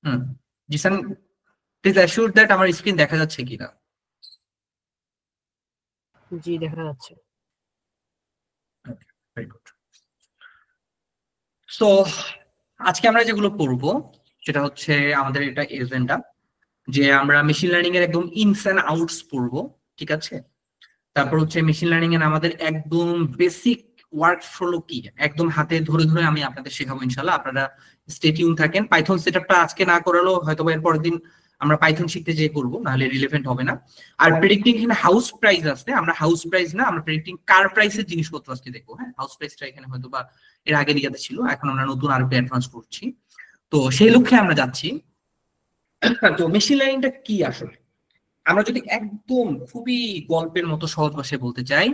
Hmm, Jisan please assure that আমার screen দেখা যাচ্ছে কিনা। জি দেখা যাচ্ছে। Very good. সো আজকে আমরা যেগুলো পড়বো সেটা হচ্ছে আমাদের এটা এজেন্ডা, যে আমরা মেশিন লার্নিং এর একদম ইনস এন্ড আউটস পড়বো, ঠিক আছে। তারপর হচ্ছে মেশিন লার্নিং এর আমাদের একদম বেসিক ওয়ার্ক ফ্লো কি একদম হাতে ধরে ধরে আমি আপনাদের শেখাবো ইনশাল্লাহ। আপনারা স্টে টিউন থাকেন। পাইথন সেটআপটা আজকে না করালেও হয়তো এর পরের দিন আমরা পাইথন শিখতে যেয়ে করবো, নাহলে রিলেভেন্ট হবে না। আর প্রেডিক্টিং এখানে হাউস প্রাইস আছে, আমরা হাউস প্রাইস না, আমরা প্রেডিক্টিং কার প্রাইসের জিনিসপত্র আজকে দেখবো। হ্যাঁ, হাউস প্রাইসটা এখানে হয়তো বা এর আগের ইয়াতে ছিল, এখন আমরা নতুন আরো অ্যাডভান্স করছি। তো সেই লক্ষ্যে আমরা যাচ্ছি। তো মেশিন লার্নিংটা কি আসলে, আমরা যদি একদম খুবই গল্পের মতো সহজ ভাষায় বলতে চাই,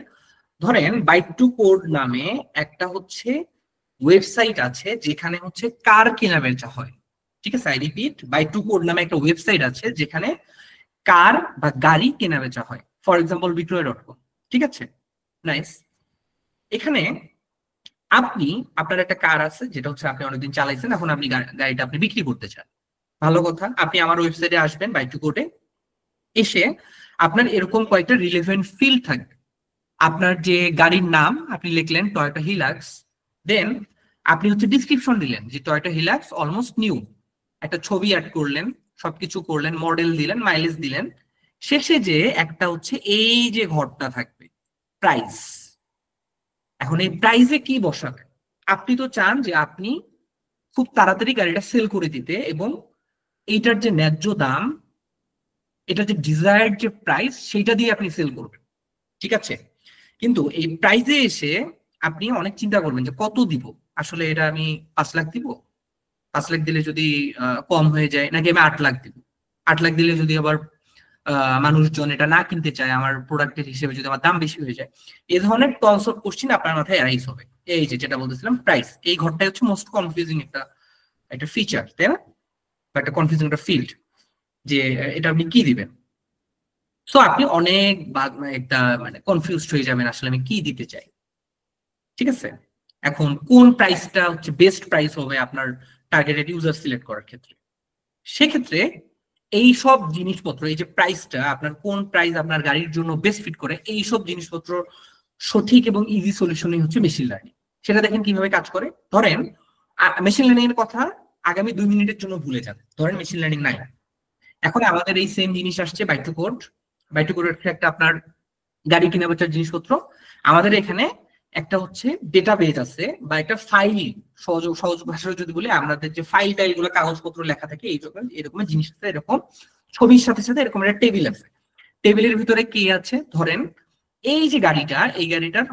ধরেন বাইট টু কোড নামে একটা হচ্ছে ওয়েবসাইট আছে যেখানে হচ্ছে কার কেনা বেচা হয়, ঠিক আছে। I repeat, byte to code নামে একটা ওয়েবসাইট আছে যেখানে কার বা গাড়ি কেনা বেচা হয়, ফর এক্সাম্পল বিক্রয়.com, ঠিক আছে। নাইস। এখানে আপনি, আপনার একটা কার আছে যেটা হচ্ছে আপনি অনেকদিন চালাইছেন, এখন আপনি গাড়িটা আপনি বিক্রি করতে চান। ভালো কথা, আপনি আমার ওয়েবসাইটে আসবেন বাইট টু কোডে, এসে আপনার এরকম কয়েকটা রিলেভেন্ট ফিল্ড থাকবে। আপনার যে গাড়ির নাম আপনি লিখলেন টয়োটা হিলাক্স, দেন আপনি হচ্ছে ডিসক্রিপশন দিলেন যে টয়োটা হিলাক্স অলমোস্ট নিউ, একটা ছবি অ্যাড করলেন, সবকিছু করলেন, মডেল দিলেন, মাইলেজ দিলেন। শেষে যে একটা হচ্ছে এই যে ঘরটা থাকবে, প্রাইস। এখন এই প্রাইসে কি বসাবেন? আপনি তো চান যে আপনি খুব তাড়াতাড়ি গাড়িটা সেল করে দিতে, এবং এইটার যে ন্যায্য দাম, এটা যে ডিজায়ার্ড যে প্রাইস, সেইটা দিয়ে আপনি সেল করবেন, ঠিক আছে। কিন্তু এই প্রাইজে এসে আপনি অনেক চিন্তা করবেন যে কত দিব, আসলে এটা আমি 5 লাখ দিব, 5 লাখ দিলে যদি কম হয়ে যায়, নাকি আমি 8 লাখ দিব, 8 লাখ দিলে যদি আবার মানুষজন এটা না কিনতে চায়, আমার প্রোডাক্টের হিসেবে যদি আমার দাম বেশি হয়ে যায়। এই ধরনের টনস অফ কোশ্চিন আপনার মাথায় অ্যারাইজ হবে। এই যে যেটা বলতেছিলাম প্রাইস, এই ঘরটাই হচ্ছে মোস্ট কনফিউজিং একটা একটা ফিচার, তাই না, বা একটা কনফিউজিং একটা ফিল্ড, যে এটা আপনি কি দিবেন। সো আপনি অনেক একটা মানে কনফিউজড হয়ে যাবেন, আসলে আমি কি দিতে চাই, ঠিক আছে। এখন কোন প্রাইসটা হচ্ছে বেস্ট প্রাইস হবে আপনার টার্গেটেড ইউজার সিলেক্ট করার ক্ষেত্রে, সেক্ষেত্রে এই সব জিনিসপত্র, এই যে প্রাইসটা আপনার কোন প্রাইস আপনার গাড়ির জন্য বেস্ট ফিট করে, এই সব জিনিসপত্র সঠিক এবং ইজি সলিউশনই হচ্ছে মেশিন লার্নিং। সেটা দেখেন কিভাবে কাজ করে। ধরেন মেশিন লার্নিং এর কথা আগামী 2 মিনিটের জন্য ভুলে যান, ধরেন মেশিন লার্নিং নাই। এখন আমাদের এই সেম জিনিস আসছে byte to code. Byte to code হচ্ছে একটা আপনার গাড়ি কেনা বেচার জিনিসপত্র। আমাদের এখানে একটা হচ্ছে ডেটাবেজ আছে, বা একটা ফাইল, সহজ সহজ ভাষায় যদি বলি, আমাদের যে ফাইলটা, এগুলো কাগজপত্র লেখা থাকে, এইরকম এরকম জিনিস আছে, এরকম ছবির সাথে সাথে এরকম একটা টেবিল আছে। টেবিলের ভিতরে কি আছে, ধরেন এই যে গাড়িটা, এই গাড়িটার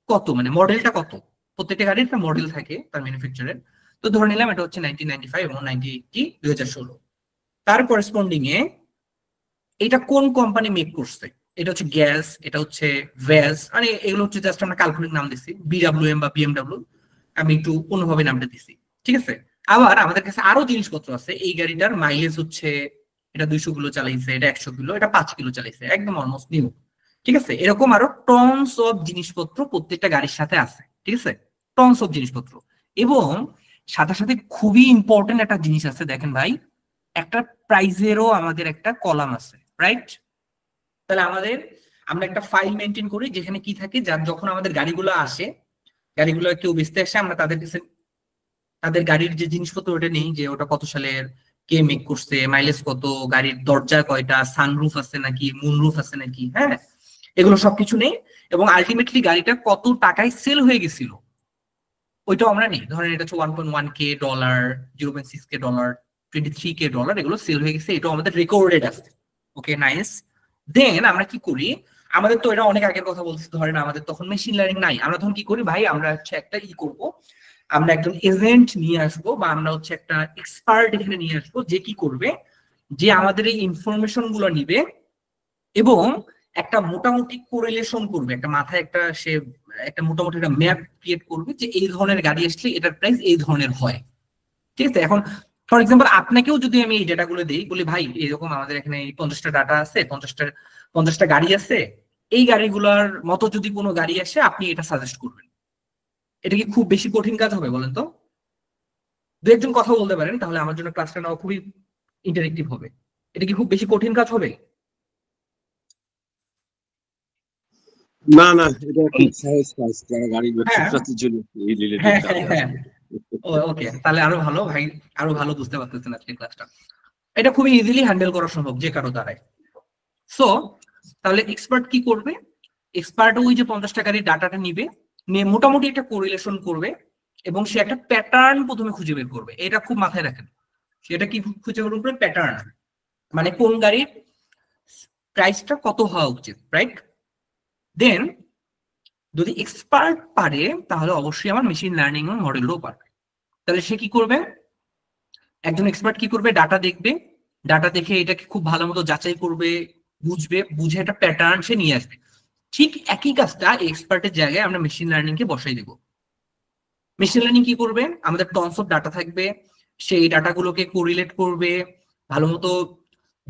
কত, মানে মডেলটা কত, প্রত্যেকটা গাড়ির একটা মডেল থাকে তার ম্যানুফ্যাকচারের। তো ধরে নিলাম এটা হচ্ছে 1995 এবং 2016। তার করেসপন্ডিং এ এটা কোন কোম্পানি মেক করছে, এটা হচ্ছে গ্যাস, এটা হচ্ছে ভ্যাস, মানে এগুলো হচ্ছে জাস্ট আমরা কাল্পনিক নাম দিছি, বিডাব্লিউএম বা বিএমডাব্লিউ, আমি একটু কোনোভাবে নামটা দিছি, ঠিক আছে। আবার আমাদের কাছে আরো জিনিসপত্র আছে, এই গাড়িটার মাইলেজ হচ্ছে, এটা 200 কিলো চালাইছে, এটা 100 কিলো, এটা 5 কিলো চালাইছে, একদম অলমোস্ট নিউ, ঠিক আছে। এরকম আরো টনস অফ জিনিসপত্র প্রত্যেকটা গাড়ির সাথে আছে, ঠিক আছে, টনস অফ জিনিসপত্র। এবং সাথে সাথে খুবই ইম্পর্টেন্ট একটা জিনিস আছে, দেখেন ভাই, একটা প্রাইজেরও আমাদের একটা কলাম আছে, রাইট। তাহলে আমরা একটা ফাইল মেনটেন করি যেখানে কি থাকে, যার যখন আমাদের গাড়িগুলো আসে, গাড়িগুলো কেউ বেচতে আসে, আমরা তাদের কাছে তাদের গাড়ির যে জিনিসপত্র ওটা নেই, যে ওটা কত সালের, কে মেক করছে, মাইলেজ কত, গাড়ির দরজা কয়টা, সানরুফ আছে নাকি, মুনরুফ আছে নাকি, হ্যাঁ, এগুলো সবকিছু নেই। এবং আলটিমেটলি গাড়িটা কত টাকায় সেল হয়ে গেছিল ওইটাও আমরা নেই। ধরেন এটা হচ্ছে 1.1 কে ডলার, 0.6 কে ডলার, 23 কে ডলার, এগুলো সেল হয়ে গেছে, এটাও আমাদের রেকর্ডেড আছে। ওকে, নাইস। দেন আমরা কি করি, আমাদের তো এটা অনেক আগের কথা বলছি, ধরেন আমাদের তখন মেশিন লার্নিং নাই, আমরা তখন কি করি ভাই, আমরা হচ্ছে একটা করব, আমরা একজন এজেন্ট নিয়ে আসবো, বা আমরা হচ্ছে একটা এক্সপার্ট এখানে নিয়ে আসবো, যে কি করবে, যে আমাদের এই ইনফরমেশন গুলো নিবে, এবং একটা মোটামুটি কোরিলেশন করবে, একটা মাথায় একটা সে একটা মোটামুটি একটা ম্যাপ ক্রিয়েট করবে, যে এই ধরনের গাড়ি আসলে এটার প্রাইস এই ধরনের হয়, ঠিক আছে। এখন ফর এক্সাম্পল আপনাকেও যদি আমি এই ডেটাগুলো দিই, বলি ভাই এরকম আমাদের এখানে এই 50টা ডাটা আছে, 50টা গাড়ি আছে, এই গাড়িগুলোর মতো যদি কোনো গাড়ি আসে আপনি এটা সাজেস্ট করবেন, এটা কি খুব বেশি কঠিন কাজ হবে বলেন তো? দু একজন কথা বলতে পারেন, তাহলে আমার জন্য ক্লাসটা নেওয়া খুবই ইন্টারেক্টিভ হবে। এটা কি খুব বেশি কঠিন কাজ হবে? না না, এটা খুব সহজ কাজ, যারা গাড়ি ব্যবসা হ্যাঁ তাদের জন্য এই রিলেটেড হ্যাঁ কাজ হ্যাঁ হ্যাঁ, আসলে। ওকে, তাহলে আরো ভালো ভাই, আরো ভালো বুঝতে পারতেছেন আজকে ক্লাসটা। এটা খুবই ইজিলি হ্যান্ডেল করা সম্ভব যে কারো দ্বারাই। সো তাহলে এক্সপার্ট কি করবে? এক্সপার্ট ওই যে 50 টাকার ডাটাটা নিবে, নিয়ে মোটামুটি একটা কোরিলেশন করবে এবং সে একটা প্যাটার্ন প্রথমে খুঁজে বের করবে। এটা খুব মাথায় রাখেন, সেটা কি খুঁজে বের করবে? প্যাটার্ন, মানে কোন গাড়ির প্রাইসটা কত হওয়া উচিত, রাইট? দেন যদি এক্সপার্ট পারে তাহলে অবশ্যই আমার মেশিন লার্নিং এর মডেলও পারবে। তাহলে সে কি করবে? একজন এক্সপার্ট কি করবে? ডাটা দেখবে, ডাটা দেখে এটাকে খুব ভালো মতো যাচাই করবে, বুঝবে, বুঝে একটা প্যাটার্ন সে নিয়ে আসবে। ঠিক একই কাজটা এক্সপার্টের জায়গায় আমরা মেশিন লার্নিং কে বসাই দেব। মেশিন লার্নিং কি করবে? আমাদের টনস অফ ডাটা থাকবে, সেই ডাটাগুলোকে কোরিলেট করবে, ভালো মতো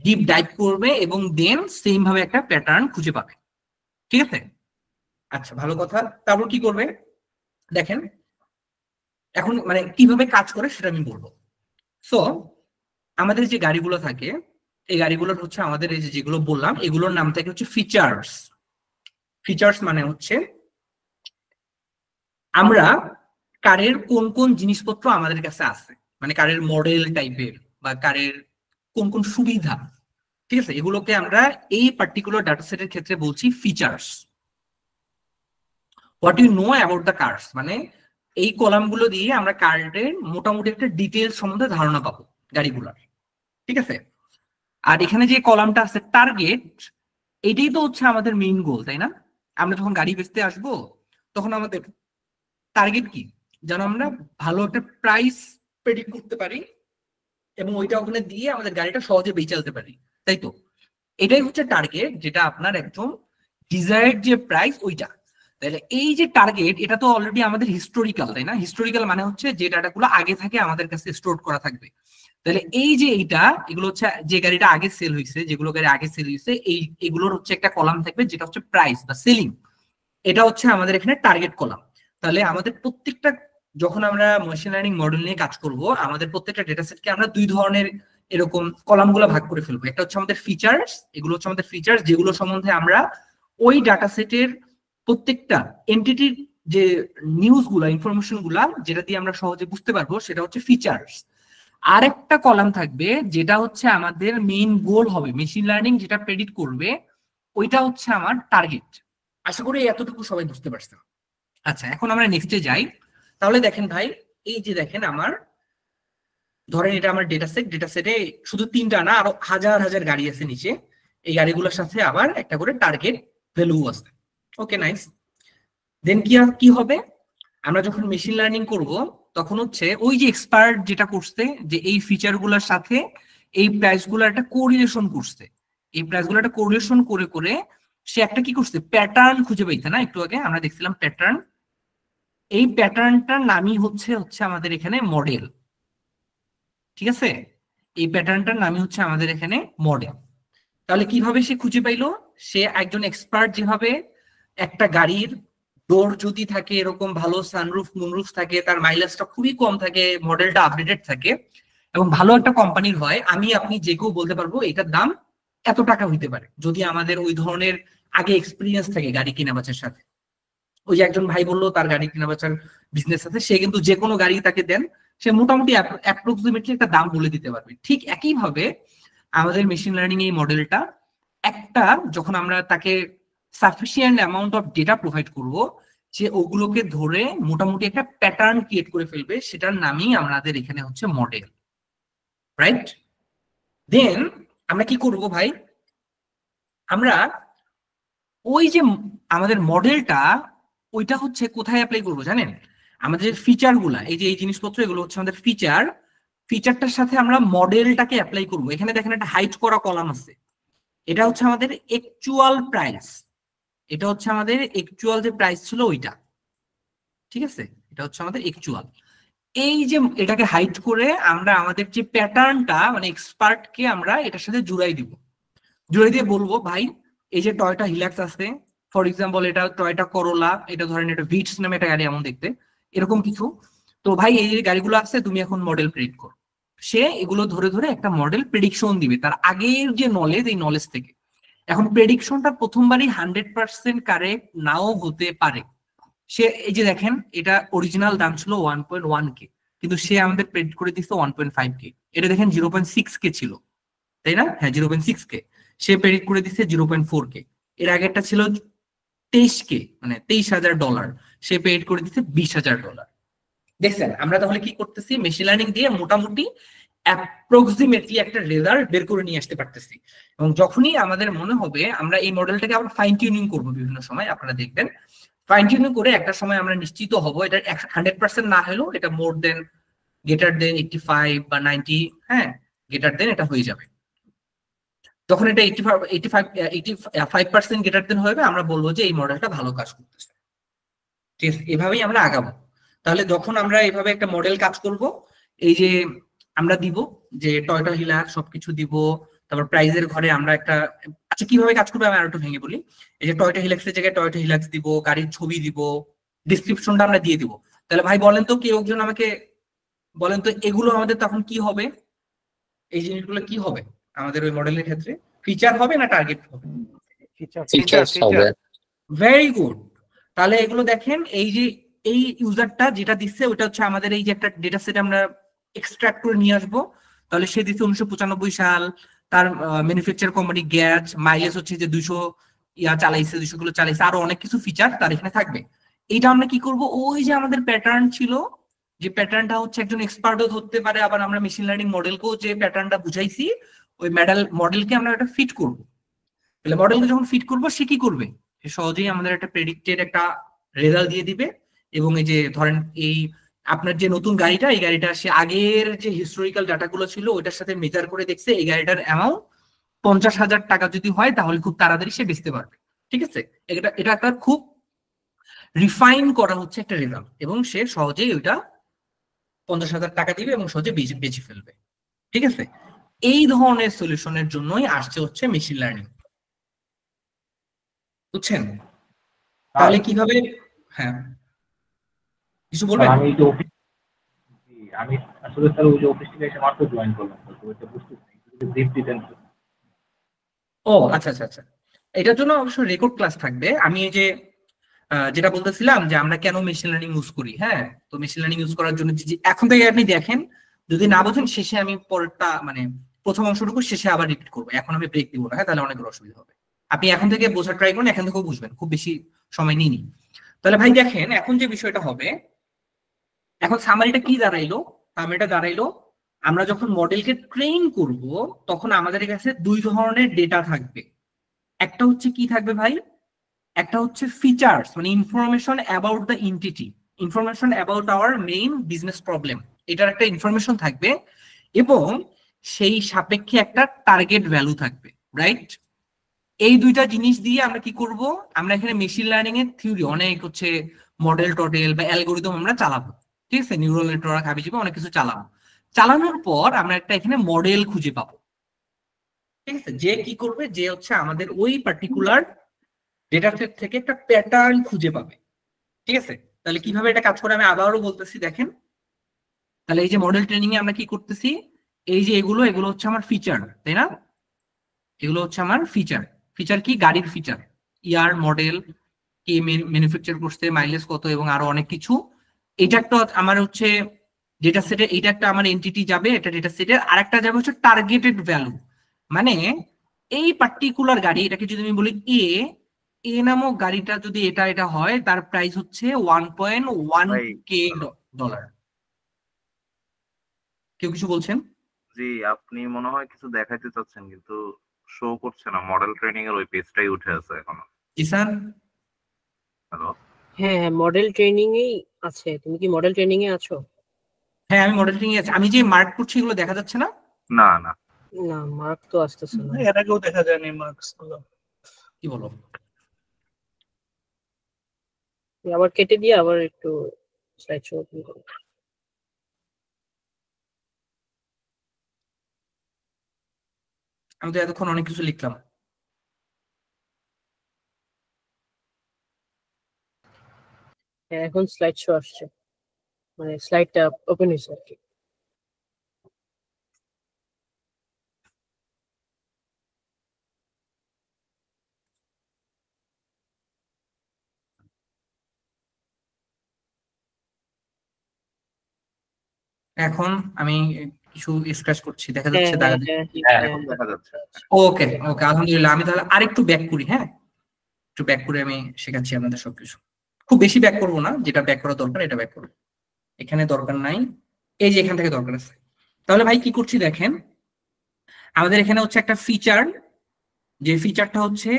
ডিপ ডাইভ করবে এবং দেন সেম ভাবে একটা প্যাটার্ন খুঁজে পাবে। ঠিক আছে, আচ্ছা ভালো কথা। তারপর কি করবে দেখেন, এখন মানে কিভাবে কাজ করে সেটা আমি বলবো। সো আমাদের যে গাড়িগুলো থাকে, এই গাড়িগুলোর হচ্ছে আমাদের এই যে যেগুলো বললাম এগুলোর নাম থাকে হচ্ছে ফিচার্স। ফিচার্স মানে হচ্ছে আমরা কারের কোন কোন জিনিসপত্র আমাদের কাছে আছে, মানে কারের মডেল টাইপের বা কারের কোন কোন সুবিধা, ঠিক আছে, এগুলোকে আমরা এই পার্টিকুলার ডাটা সেটের ক্ষেত্রে বলছি features. What you know about the cars, মানে এই কলামগুলো দিয়ে আমরা কারের মোটামুটি একটা ডিটেলস সম্বন্ধে ধারণা পাবো গাড়িগুলোর। ঠিক আছে, আর এখানে যে কলামটা আছে টার্গেট, এটাই তো হচ্ছে আমাদের মেইন গোল, তাই না? আমরা যখন গাড়ি বেচতে আসবো তখন আমাদের টার্গেট কি? যেন আমরা ভালো একটা প্রাইস প্রেডিক্ট করতে পারি এবং ওইটা ওখানে দিয়ে আমাদের গাড়িটা সহজে বেচে আনতে পারি, তাই তো? এটাই হচ্ছে টার্গেট, যেটা আপনার একদম ডিজায়ার্ড যে প্রাইস ওইটা। তাহলে এই যে টার্গেট, এটা তো অলরেডি আমাদের হিস্টোরিক্যাল, তাই না? হিস্টোরিক্যাল মানে হচ্ছে যে ডাটাগুলো আগে থেকে আমাদের কাছে স্টোর করা থাকবে। তাহলে এই যে এইটা, এগুলো হচ্ছে যে গাড়িটা আগে সেল হয়েছে, যেগুলো গাড়ি আগে সেল হয়েছে, এগুলোর হচ্ছে একটা কলাম থাকবে যেটা হচ্ছে প্রাইস বা সেলিং। এটা হচ্ছে আমাদের এখানে টার্গেট কলাম। তাহলে আমাদের প্রত্যেকটা, যখন আমরা মেশিন লার্নিং মডেল নিয়ে কাজ করব, আমাদের প্রত্যেকটা ডেটা সেটকে আমরা দুই ধরনের এরকম কলাম গুলো ভাগ করে ফেলবো। একটা হচ্ছে আমাদের ফিচার্স, এগুলো হচ্ছে আমাদের ফিচার্স যেগুলো সম্বন্ধে আমরা ওই ডাটা সেটের প্রত্যেকটা এন্টিটির যে নিউজ গুলা, ইনফরমেশন গুলা যেটা দিয়ে আমরা সহজে বুঝতে পারবো, সেটা হচ্ছে ফিচার্স। আর একটা কলাম থাকবে যেটা হচ্ছে আমাদের মেইন গোল হবে, মেশিন লার্নিং যেটা প্রেডিক্ট করবে, ওইটা হচ্ছে আমার টার্গেট। আশা করি এতটুকু সবাই বুঝতে পারছেন। আচ্ছা, এখন আমরা নেক্সটে যাই। তাহলে দেখেন ভাই, এই যে দেখেন আমার, ধরেন এটা আমার ডেটা সেট, ডেটা সেটে শুধু 3টা না, আরো হাজার হাজার গাড়ি আছে নিচে। এই গাড়িগুলোর সাথে আবার একটা করে টার্গেট ভ্যালু আছে। ওকে, নাইস। দেন কি হবে? আমরা যখন মেশিন লার্নিং করব তখন হচ্ছে ওই যে এক্সপার্ট যেটা করছে, যে এই ফিচার গুলোর সাথে এই প্রাইস গুলোর একটা কোরিলেশন করছে, এই প্রাইস গুলো একটা কোরিলেশন করে করে সে একটা কি করছে, প্যাটার্ন খুঁজে পাইছে না? একটু আগে আমরা দেখছিলাম প্যাটার্ন। এই প্যাটার্নটার নামই হচ্ছে হচ্ছে আমাদের এখানে মডেল। ঠিক আছে, এই প্যাটার্নটার নামই হচ্ছে আমাদের এখানে মডেল। তাহলে কিভাবে সে খুঁজে পাইলো? সে একজন এক্সপার্ট যেভাবে একটা গাড়ির ডোর যদি থাকে এরকম ভালো সানরুফ মুনরুফ থাকে, তার মাইলেজটা খুবই কম থাকে, মডেলটা আপডেটেড থাকে এবং ভালো একটা কোম্পানির হয়, আমি আপনি যে কেউ বলতে পারবো এটার দাম এত টাকা হইতে পারে, যদি আমাদের ওই ধরনের আগে এক্সপিরিয়েন্স থাকে গাড়ি কেনা বেচার সাথে। ওই যে একজন ভাই বললো তার গাড়ি কেনা বেচার বিজনেস আছে, সে কিন্তু যে কোনো গাড়ি তাকে দেন, সে মোটামুটি অ্যাপ্রক্সিমেটলি একটা দাম বলে দিতে পারবে। ঠিক একইভাবে আমাদের মেশিন লার্নিং এই মডেলটা একটা, যখন আমরা তাকে sufficient amount of data provide করব, যে ওগুলোকে ধরে মোটামুটি একটা প্যাটার্ন ক্রিয়েট করে ফেলবে, সেটার নামই আমাদের এখানে হচ্ছে মডেল, রাইট? দেন আমরা কি করব ভাই? আমরা ওই যে আমাদের মডেলটা, ওইটা হচ্ছে কোথায় অ্যাপ্লাই করবো জানেন? আমাদের ফিচার গুলা, এই যে এই জিনিসপত্র, এগুলো হচ্ছে আমাদের ফিচার। ফিচারটার সাথে আমরা মডেলটাকে অ্যাপ্লাই করবো। এখানে দেখেন একটা হাইট করা কলাম আছে, এটা হচ্ছে আমাদের অ্যাকচুয়াল প্রাইস, এটা হচ্ছে আমাদের অ্যাকচুয়াল যে প্রাইস ছিল ওইটা। ঠিক আছে, এটা হচ্ছে আমাদের অ্যাকচুয়াল। এই যে এটাকে হাইট করে আমরা আমাদের যে প্যাটার্নটা, মানে এক্সপার্টকে আমরা এটার সাথে জুড়াই দিব। জুড়ে দিয়ে বলবো ভাই, এই যে টয়টা হিলাক্স আছে, ফর এক্সাম্পল এটা টয়টা করোলা, এটা ধরেন এটা ভিটস নামে একটা গাড়ি এমন দেখতে, এরকম কিছু। তো ভাই এই যে গাড়িগুলো আছে তুমি এখন মডেল প্রেডিক্ট করো। সে এগুলো ধরে ধরে একটা মডেল প্রেডিকশন দিবে তার আগের যে নলেজ, এই নলেজ থেকে। এখন প্রেডিকশনটা প্রথমবারই 100% কারেক্ট নাও হতে পারে। সে এই যে দেখেন, এটা অরিজিনাল দাম ছিল 1.1K, কিন্তু সে আমাদের প্রেডিক্ট করে দিচ্ছে 1.5K। এটা দেখেন 0.6K ছিল, তাই না? হ্যাঁ, 0.6K। সে প্রেডিক্ট করে দিচ্ছে 0.4K। এর আগেরটা ছিল 23K, মানে $23,000, সে পেড করে দিচ্ছে $20,000। দেখছেন আমরা তাহলে কি করতেছি, মেশিন লার্নিং দিয়ে মোটামুটি অ্যাপ্রক্সিমেটলি একটা রেজাল্ট বের করে নিয়ে আসতে পারতেছি। এবং যখনই আমাদের মনে হবে আমরা এই মডেলটাকে আবার ফাইন টিউনিং করবো বিভিন্ন সময়, আপনারা দেখবেন ফাইন টিউনিং করে একটা সময় আমরা নিশ্চিত হব এটা 100% না হলেও এটা মোর দেন গ্রেটার দেন 85 বা 90, হ্যাঁ গ্রেটার দেন এটা হয়ে যাবে। যখন এটা 85% গ্রেটার দেন হবে, আমরা বলবো যে এই মডেলটা ভালো কাজ করতেছে। ঠিক আছে, এভাবেই আমরা আগাবো। তাহলে যখন আমরা এভাবে একটা মডেল কাজ করব, এই যে আমরা দিব যে টয়োটা হিলাক্স সবকিছু দিব, তারপর প্রাইজের ঘরে আমরা একটা, আচ্ছা কিভাবে কাজ করবে আমি আর একটু ভেঙে বলি। এই যে টয়োটা হিলাক্সের জায়গায় টয়োটা হিলাক্স দিব, গাড়ির ছবি দিব, ডিসক্রিপশনটা আমরা দিয়ে দিব। তাহলে ভাই বলেন তো, কেউ একজন আমাকে বলেন তো, এগুলো আমাদের তখন কি হবে? এই জিনিসগুলো কি হবে আমাদের ওই মডেলের ক্ষেত্রে? ফিচার হবে না টার্গেট হবে? ফিচার্স হবে। Very good. তাহলে এগুলো দেখেন, এই যে এই ইউজারটা যেটা দিচ্ছে ওটা হচ্ছে আমাদের এই যে একটা ডেটা সেট আমরা এক্সট্রাক্ট করে নিয়ে আসবো। তাহলে সে দিচ্ছে 1995 সাল, তার ম্যানুফ্যাকচার কোম্পানি গ্যাজ, মাইলেজ হচ্ছে যে 200 চালাইছে, 200 কিলো চালাইছে, আরো অনেক কিছু ফিচার তার এখানে থাকবে। এইটা আমরা কি করব, ওই যে আমাদের প্যাটার্ন ছিল, যে প্যাটার্নটা হচ্ছে একজন এক্সপার্টও ধরতে পারে, আবার আমরা মেশিন লার্নিং মডেলকেও যে প্যাটার্নটা বুঝাইছি ওই মডেলকে আমরা একটা ফিট করব। তাহলে মডেলকে যখন ফিট করবো সে কি করবে, সে সহজেই আমাদের একটা প্রেডিক্টেড একটা রেজাল্ট দিয়ে দিবে। এবং এই যে ধরেন এই আপনার যে নতুন গাড়িটা, এই গাড়িটা সে আগের যে হিস্টোরিক্যাল ডাটাগুলো ছিল ওইটার সাথে মেজার করে দেখছে এই গাড়িটার অ্যামাউন্ট 50,000 টাকা যদি হয় তাহলে খুব তাড়াতাড়ি সে বেচতে পারবে। ঠিক আছে, এটা এটা একটা খুব রিফাইন করা হচ্ছে একটা রেজাল্ট, এবং সে সহজেই ওইটা 50,000 টাকা দিবে এবং সহজে বেচে ফেলবে। ঠিক আছে, এই ধরনের সলিউশনের জন্যই আসছে হচ্ছে মেশিন লার্নিং। বুঝছেন? তাহলে কিভাবে, হ্যাঁ কিছু বলবেন? আমি আসলে স্যার ওই যে অফিস থেকে এসে মাত্র জয়েন করলাম, তো ওইটা বুঝতেছি যদি ব্রিফ দিতেন তো। ও আচ্ছা আচ্ছা আচ্ছা, এটার জন্য অবশ্য রেকর্ড ক্লাস থাকবে। আমি এই যে যেটা বলতেছিলাম যে আমরা কেন মেশিন লার্নিং ইউজ করি, হ্যাঁ তো মেশিন লার্নিং ইউজ করার জন্য এখন থেকে আপনি দেখেন, যদি না বোঝেন শেষে আমি পরেরটা মানে প্রথম অংশটুকু শেষে আবার রিপিট করবো, এখন আমি ব্রেক দিব না, হ্যাঁ তাহলে অনেক অসুবিধা হবে। আপনি এখন থেকে বোঝার ট্রাই করুন, এখন থেকেও বুঝবেন, খুব বেশি সময় নিইনি। তাহলে ভাই দেখেন এখন যে বিষয়টা হবে, এখন সামারিটা কি দাঁড়াইলো? সামারিটা দাঁড়াইলো, আমরা যখন মডেলকে ট্রেন করব তখন আমাদের কাছে দুই ধরনের ডেটা থাকবে। একটা হচ্ছে কি থাকবে ভাই, একটা হচ্ছে ফিচার্স, মানে information about the entity, information about our main business problem, এটার একটা ইনফরমেশন থাকবে, এবং সেই সাপেক্ষে একটা টার্গেট ভ্যালু থাকবে, রাইট? এই দুইটা জিনিস দিয়ে আমরা কি করব, আমরা এখানে মেশিন লার্নিং এর থিওরি অনেক হচ্ছে মডেল টডেল বা অ্যালগোরিদম আমরা চালাবো। ঠিক আছে, নিউরাল নেটওয়ার্ক হাবিজাবি অনেক কিছু চালাবো। চালানোর পর আমরা একটা এখানে মডেল খুঁজে পাবো। ঠিক আছে, যে কি করবে, যে হচ্ছে আমাদের ওই পার্টিকুলার ডেটা সেট থেকে একটা প্যাটার্ন খুঁজে পাবে। ঠিক আছে, তাহলে কিভাবে এটা কাজ করে আমি আবারও বলতেছি, দেখেন। তাহলে এই যে মডেল ট্রেনিং এ আমরা কি করতেছি, এই যে এগুলো এগুলো হচ্ছে আমার ফিচার, তাই না? এগুলো হচ্ছে আমার ফিচার। ফিচার কি? গাড়ির ফিচার, ইয়ার, মডেল, কে ম্যানুফ্যাকচার করছে, মাইলেজ কত, এবং আরো অনেক কিছু। এটা একটা আমার হচ্ছে ডেটা সেটে, এটা একটা আমার এন্টিটি যাবে এটা ডেটা সেটের, আর একটা যাবে হচ্ছে টার্গেটেড ভ্যালু। মানে এই পার্টিকুলার গাড়ি, এটাকে যদি আমি বলি এ, এ নামক গাড়িটা যদি এটা এটা হয়, তার প্রাইস হচ্ছে 1.1K। কেউ কিছু বলছেন? জি, আপনি মনে হয় কিছু দেখাইতে চাচ্ছেন কিন্তু শো করছে না, মডেল ট্রেনিং এর ওই পেজটাই উঠে আছে এখনো। জি স্যার। হ্যালো, হ্যাঁ হ্যাঁ, মডেল ট্রেনিং এই আছে। তুমি কি মডেল ট্রেনিং এ আছো? হ্যাঁ আমি মডেল ট্রেনিং আছি, আমি যে মার্ক করছি এগুলো দেখা যাচ্ছে না? না না, না, মার্ক তো আসতেছে না। এর আগেও দেখা যায়নি মার্কস গুলো। কি বলো? আবার কেটে দিয়ে আবার একটু স্লাইড শো ওপেন করো। আমি তো এতক্ষণ অনেক কিছু লিখলাম। হ্যাঁ, এখন স্লাইড শো আসছে। মানে স্লাইডটা ওপেন হয়েছে আর কি। এখন আমি কিছু স্ক্র্যাচ করছি, দেখা হ্যাঁ যাচ্ছে হ্যাঁ দাগা। হ্যাঁ হ্যাঁ হ্যাঁ এখন দেখা যাচ্ছে। ওকে ওকে, আলহামদুলিল্লাহ। আমি তাহলে আরেকটু ব্যাক করি। হ্যাঁ, একটু ব্যাক করে আমি শেখাচ্ছি আপনাদের সবকিছু। খুব বেশি ব্যাক করবো না, যেটা ব্যাক করা দরকার এটা ব্যাক করবো, এখানে দরকার নাই, এই যে এখান থেকে দরকার আছে। তাহলে ভাই কি করছি দেখেন, আমাদের এখানে হচ্ছে একটা ফিচার, যে ফিচারটা হচ্ছে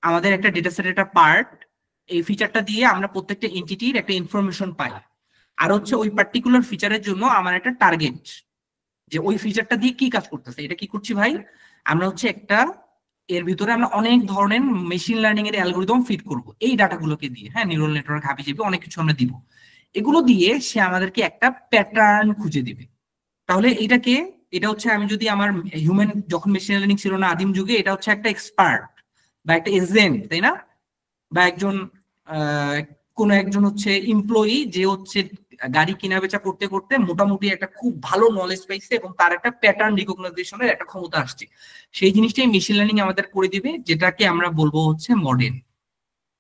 আমাদের একটা ডেটা সেটের একটা পার্ট। এই ফিচারটা দিয়ে আমরা প্রত্যেকটা এন্টিটির একটা ইনফরমেশন পাই। আর হচ্ছে ওই পার্টিকুলার ফিচারের জন্য আমার একটা টার্গেট, যে ওই ফিচারটা দিয়ে কি কাজ করতেছে। এটা কি করছি ভাই, আমরা হচ্ছে একটা এর ভিতরে আমরা অনেক ধরনের মেশিন লার্নিং এর অ্যালগরিদম ফিট করব এই ডাটাগুলোকে দিয়ে। হ্যাঁ, নিউরাল নেটওয়ার্ক হাবিজাবি অনেক কিছু আমরা দিব। এগুলো দিয়ে সে আমাদেরকে একটা প্যাটার্ন খুঁজে দিবে। তাহলে এটা হচ্ছে, আমি যদি আমার হিউম্যান যখন মেশিন লার্নিং ছিল না আদিম যুগে, এটা হচ্ছে একটা এক্সপার্ট বা একটা এজেন্ট, তাই না? বা একজন কোন একজন হচ্ছে এমপ্লয়ি, যে হচ্ছে গাড়ি কেনা বেচা করতে করতে মোটামুটি একটা খুব ভালো নলেজ পাইছে এবং তার একটা প্যাটার্ন রিকগনাইজেশনের একটা ক্ষমতা আসছে। সেই জিনিসটাই মেশিন লার্নিং আমাদের করে দিবে, যেটাকে আমরা বলবো হচ্ছে মডেল।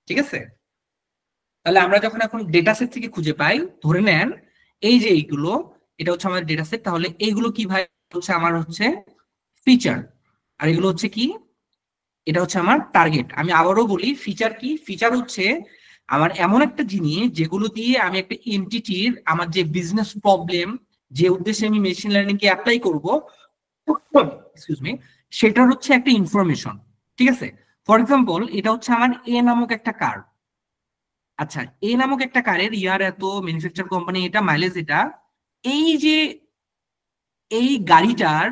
ঠিক আছে? তাহলে আমরা যখন এখন ডেটা সেট থেকে খুঁজে পাই, ধরে নেন এই যে এইগুলো, এটা হচ্ছে আমাদের ডেটা সেট। তাহলে এইগুলো কি ভাই হচ্ছে আমার হচ্ছে ফিচার, আর এগুলো হচ্ছে কি, এটা হচ্ছে আমার টার্গেট। আমি আবারও বলি, ফিচার কি? ফিচার হচ্ছে আমার এমন একটা জিনিস যেগুলো দিয়ে আমি একটা এন্টিটির আমার যে বিজনেস প্রবলেম, যে উদ্দেশ্যে আমি মেশিন লার্নিং কে অ্যাপ্লাই করব, এক্সকিউজ মি, সেটার হচ্ছে একটা ইনফরমেশন। ঠিক আছে? ফর এক্সাম্পল, এটা হচ্ছে আমার এ নামক একটা কার। আচ্ছা, এ নামক একটা কারের ইয়ার এত, ম্যানুফ্যাকচার কোম্পানি এটা, মাইলেজ এটা, এই যে এই গাড়িটার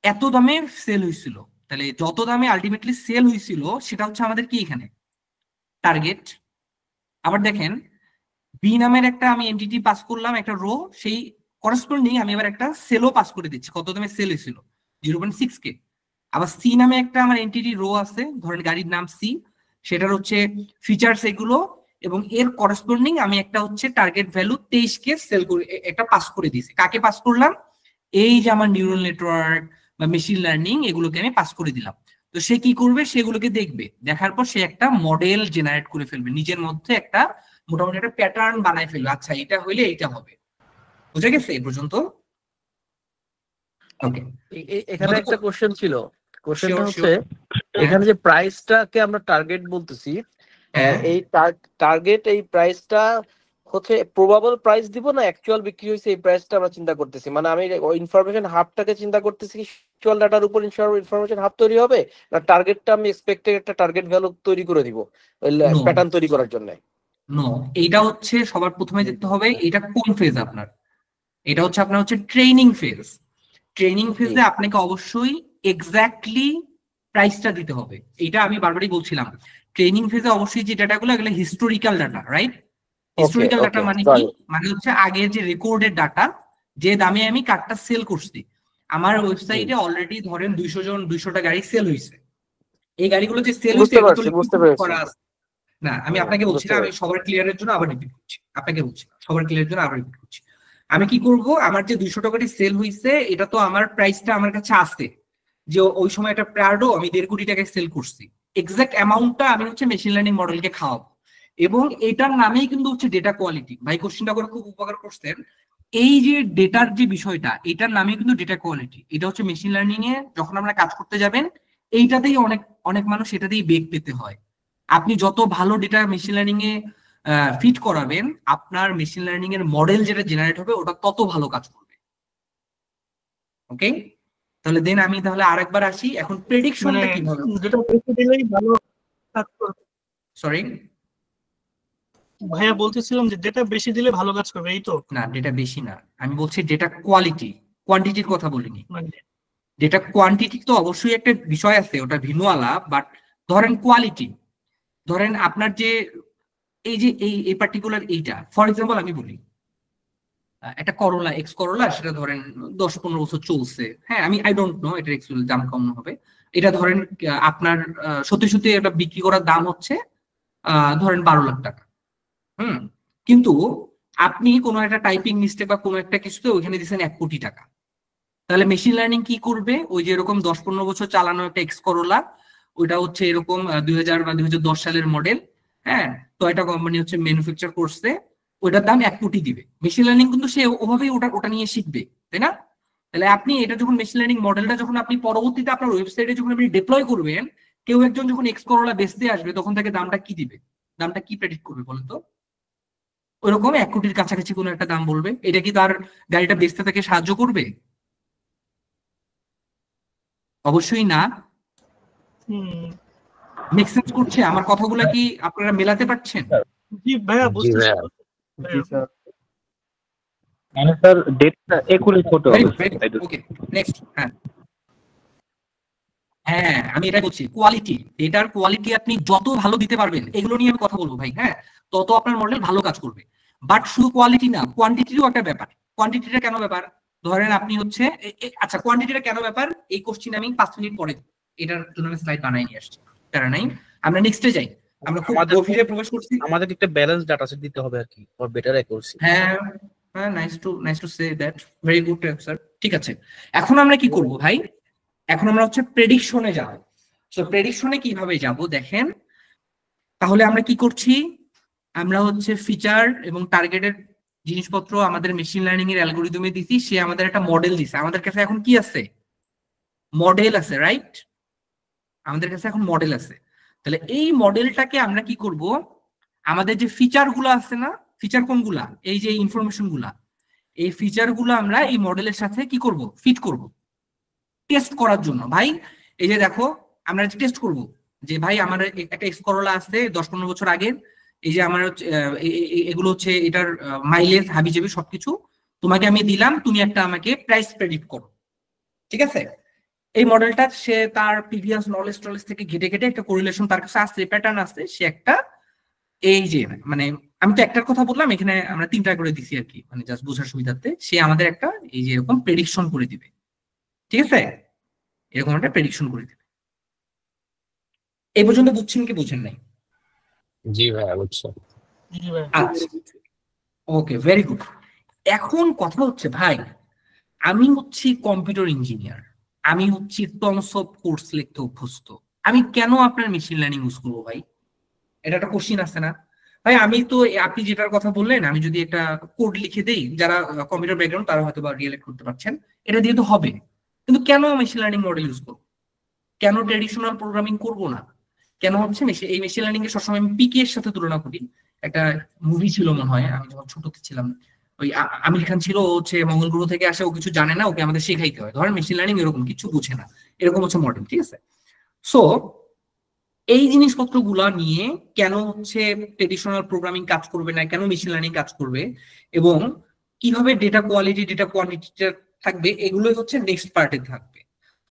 এত দামে সেল হয়েছিল, তাহলে যত দামে আলটিমেটলি সেল হয়েছিল সেটা হচ্ছে আমাদের কি এখানে টার্গেট। আবার দেখেন, বি নামের একটা আমি এন্টিটি পাস করলাম, একটা রো, সেই করেসপন্ডিং আমি এবার একটা সেলও পাস করে দিচ্ছি, কত দামে সেল হয়েছিল, 0.6K। আবার সি নামে একটা আমার এন্টিটি রো আছে, ধরেন গাড়ির নাম সি, সেটার হচ্ছে ফিচার্স এগুলো, এবং এর করেসপন্ডিং আমি একটা হচ্ছে টার্গেট ভ্যালু 23K সেল করে একটা পাস করে দিয়েছি। কাকে পাস করলাম? এই যে আমার নিউরাল নেটওয়ার্ক বা মেশিন লার্নিং, এগুলোকে আমি পাস করে দিলাম। তো সে কি করবে, সেগুলোকে দেখবে, দেখার পর সে একটা মডেল জেনারেট করে ফেলবে, নিজের মধ্যে একটা মোটামুটি একটা প্যাটার্ন বানায় ফেলবে। আচ্ছা, এটা হইলে এইটা হবে। বুঝে গেছে এই পর্যন্ত? ওকে, এখানে একটা কোশ্চেন ছিল। কোশ্চেনটা Sure, হচ্ছে, sure. এখানে যে প্রাইসটাকে আমরা টার্গেট বলতেছি, হ্যাঁ। এই টার্গেট, এই প্রাইসটা হচ্ছে প্রবাবল প্রাইস দিব না অ্যাকচুয়াল বিক্রি হয়েছে এই প্রাইসটা আমরা চিন্তা করতেছি? মানে আমি ইনফরমেশন হাবটাকে চিন্তা করতেছি, অ্যাকচুয়াল ডাটার উপর ইনফরমেশন হাব তৈরি হবে, না টার্গেটটা আমি এক্সপেক্টেড একটা টার্গেট ভ্যালু তৈরি করে দিব No. প্যাটার্ন তৈরি করার জন্য? নো, এইটা হচ্ছে সবার প্রথমে দেখতে হবে এটা কোন ফেজ আপনার। এটা হচ্ছে আপনার হচ্ছে ট্রেনিং ফেজ। ট্রেনিং ফেজে আপনাকে অবশ্যই এক্স্যাক্টলি প্রাইসটা দিতে হবে। এটা আমি বারবারই বলছিলাম, ট্রেনিং ফেজে অবশ্যই যে ডাটাগুলো, এগুলো historical data, right? Historical data মানে কি? মানে হচ্ছে আগের যে রেকর্ডেড ডাটা, যে দামে আমি কারটা সেল করছি। আমার ওয়েবসাইটে অলরেডি ধরেন 200টা গাড়ি সেল হয়েছে। এই গাড়িগুলো যে সেল হয়েছে বুঝতে পেরেছি। না, আমি আপনাকে বলছি না, আমি সবার ক্লিয়ারের জন্য আবার রিপিট করছি, আপনাকে বলছি সবার ক্লিয়ারের জন্য আবার রিপিট করছি। আমি কি করব, আমার যে 200 টাকাটি সেল হয়েছে, এটা তো আমার প্রাইসটা আমার কাছে আছে, যে ওই সময় একটা প্রাডো আমি 1.5 কোটি টাকায় সেল করছি। এক্সাক্ট অ্যামাউন্টটা আমি হচ্ছে মেশিন লার্নিং মডেলকে খাওয়াবো, এবং এটার নামেই কিন্তু হচ্ছে ডেটা কোয়ালিটি। ভাই কোশ্চেনটা করে খুব উপকার করছেন। এই যে ডেটার যে বিষয়টা, এটার নামে কিন্তু ডেটা কোয়ালিটি। এটা হচ্ছে মেশিন লার্নিং এ যখন আমরা কাজ করতে যাবেন, এইটাতেই অনেক অনেক মানুষ এটাতেই বেগ পেতে হয়। আপনি যত ভালো ডেটা মেশিন লার্নিং এ ফিট করাবেন, আপনার মেশিন লার্নিং এর মডেল যেটা জেনারেট হবে ওটা তত ভালো কাজ করবে। ওকে, তাহলে দেন আমি তাহলে আরেকবার আসি, এখন প্রেডিকশনটা কিভাবে? যেটা বেশি দিলেই ভালো কাজ করবে। সরি ভাইয়া বলতেছিলাম যে ডেটা বেশি দিলে ভালো কাজ করবে, এই তো? না, ডেটা বেশি না, আমি বলছি ডেটা কোয়ালিটি, কোয়ান্টিটির কথা বলিনি। মানে ডেটা কোয়ান্টিটি তো অবশ্যই একটা বিষয় আছে, ওটা ভিন্ন আলাপ, বাট ধরেন কোয়ালিটি, ধরেন আপনার যে এই যে এই পার্টিকুলার এইটা, ফর এক্সাম্পল আমি বলি, একটা করোলা, এক্স করোলা, সেটা ধরেন 10-15 বছর চলছে। হ্যাঁ, আমি আই ডোন্ট নো এটার অ্যাকচুয়ালি দাম কেমন হবে। এটা ধরেন আপনার সত্যি সত্যি এটা বিক্রি করার দাম হচ্ছে ধরেন 12 লাখ টাকা। কিন্তু আপনি কোনো একটা টাইপিং মিস্টেক বা কোনো একটা কিছুতে ওইখানে দিচ্ছেন 1 কোটি টাকা, তাহলে মেশিন লার্নিং কি করবে? ওই যে এরকম 10-15 বছর চালানো একটা এক্স করোলা, ওইটা হচ্ছে এরকম 2000 বা 2010 সালের মডেল, হ্যাঁ, টয়োটা কোম্পানি হচ্ছে ম্যানুফ্যাকচার করছে, ওইটার দাম 1 কোটি দিবে। মেশিন লার্নিং কিন্তু সে ওভাবেই ওটা নিয়ে শিখবে, তাই না? তাহলে আপনি এটা যখন মেশিন লার্নিং মডেলটা যখন আপনি পরবর্তীতে আপনার ওয়েবসাইটে যখন আপনি ডিপ্লয় করবেন, কেউ একজন যখন এক্স করোলা বেচতে আসবে তখন তাকে দামটা কি দিবে? দামটা কি প্রেডিক্ট করবে বলেন তো? ওইরকম 1 কোটির কাছাকাছি কোনো একটা দাম বলবে। এটা কি তার গাড়িটা বেচতে তাকে সাহায্য করবে? অবশ্যই না। মেক সেন্স করছে আমার কথাগুলো? কি আপনারা মেলাতে পারছেন? জি ভাইয়া, বুঝতেছি। জি স্যার, মানে স্যার ডেটটা একুরেট হতে হবে। ওকে, নেক্সট। হ্যাঁ হ্যাঁ, আমি এটা বলছি, কোয়ালিটি, ডেটার কোয়ালিটি আপনি যত ভালো দিতে পারবেন, এগুলো নিয়ে আমি কথা বলবো ভাই, হ্যাঁ, তত আপনার মডেল ভালো কাজ করবে। বাট শুধু কোয়ালিটি না, কোয়ান্টিটিরও একটা ব্যাপার। কোয়ান্টিটিটা কেন ব্যাপার? ধরেন আপনি হচ্ছে আচ্ছা, কোয়ান্টিটিটা কেন ব্যাপার এই কোশ্চেন আমি 5 মিনিট পরে এটার জন্য আমি স্লাইড বানাই নিয়ে আসছি, তারা নাই। আমরা নেক্সটে যাই, আমরা খুব গভীরে প্রবেশ করছি। আমাদের একটা ব্যালেন্স ডাটা সেট দিতে হবে আর কি, ফর বেটার অ্যাকুরেসি। হ্যাঁ হ্যাঁ, nice to say that, very good sir. ঠিক আছে, এখন আমরা কি করব ভাই? এখন আমরা হচ্ছে প্রেডিকশনে যাব। সো প্রেডিকশনে কিভাবে যাব দেখেন। তাহলে আমরা কি করছি? আমরা হচ্ছে ফিচার এবং টার্গেটের জিনিসপত্র আমাদের মেশিন লার্নিং এর অ্যালগরিদমে দিছি, সে আমাদের একটা মডেল দিছে। আমাদের কাছে এখন কি আছে? মডেল আছে, রাইট? আমাদের কাছে এখন মডেল আছে। তাহলে এই মডেলটাকে আমরা কি করব? আমাদের যে ফিচার গুলো আছে না, ফিচার কোনগুলা? এই যে ইনফরমেশন গুলা, এই ফিচার গুলো আমরা এই মডেলের সাথে কি করব? ফিট করব টেস্ট করার জন্য। ভাই এই যে দেখো, আমরা টেস্ট করব যে ভাই আমার একটা এক্স করোলা আছে 10-15 বছর আগের, এই যে আমার এগুলো হচ্ছে এটার মাইলেজ হাবিজাবি সবকিছু তোমাকে আমি দিলাম, তুমি একটা আমাকে প্রাইস প্রেডিক্ট করো, ঠিক আছে? এই মডেলটা সে তার প্রিভিয়াস নলেজ থেকে ঘেটে ঘেটে একটা কোরিলেশন তার কাছে আসছে, প্যাটার্ন আসছে, সে একটা এই যে মানে আমি তো একটার কথা বললাম, এখানে আমরা 3টা করে দিছি আর কি, মানে জাস্ট বোঝার সুবিধার্থে। সে আমাদের একটা এই যে এরকম প্রেডিকশন করে দিবে, ঠিক আছে? এরকম একটা প্রেডিকশন করে দিবে। এই পর্যন্ত বুঝছেন কি বুঝেন নাই? জি ভাইয়া বুঝছো। আচ্ছা, ওকে, ভেরি গুড। এখন কথা হচ্ছে ভাই, আমি হচ্ছি কম্পিউটার ইঞ্জিনিয়ার, আমি হচ্ছি টনস অফ কোর্স লিখতে অভ্যস্ত, আমি কেন আপনার মেশিন লার্নিং ইউজ করবো ভাই? এটা একটা কোশ্চিন আছে না ভাই? আমি তো আপনি যেটার কথা বললেন, আমি যদি একটা কোড লিখে দেই, যারা কম্পিউটার ব্যাকগ্রাউন্ড তারা হয়তো বা রিলেট করতে পারছেন, এটা দিয়ে তো হবে। কিন্তু কেন মেশিন লার্নিং মডেল ইউজ করবো? কেন ট্রেডিশনাল প্রোগ্রামিং করব না? কেন হচ্ছে এই মেশিন লার্নিং এর সবসময় আমি পিকে এর সাথে তুলনা করি। একটা মুভি ছিল মনে হয়, আমি যখন ছোট ছিলাম, ওই আমির খান ছিল, ও হচ্ছে মঙ্গল গ্রহ থেকে আসে, ও কিছু জানে না, ওকে আমাদের শেখাইতে হয়। ধরেন মেশিন লার্নিং এরকম কিছু বুঝে না, এরকম হচ্ছে মডেল, ঠিক আছে? সো এই জিনিসপত্রগুলা নিয়ে কেন হচ্ছে ট্রেডিশনাল প্রোগ্রামিং কাজ করবে না, কেন মেশিন লার্নিং কাজ করবে, এবং কিভাবে ডেটা কোয়ালিটি ডেটা কোয়ান্টিটিটা থাকবে, এগুলোই হচ্ছে নেক্সট পার্টে থাকবে।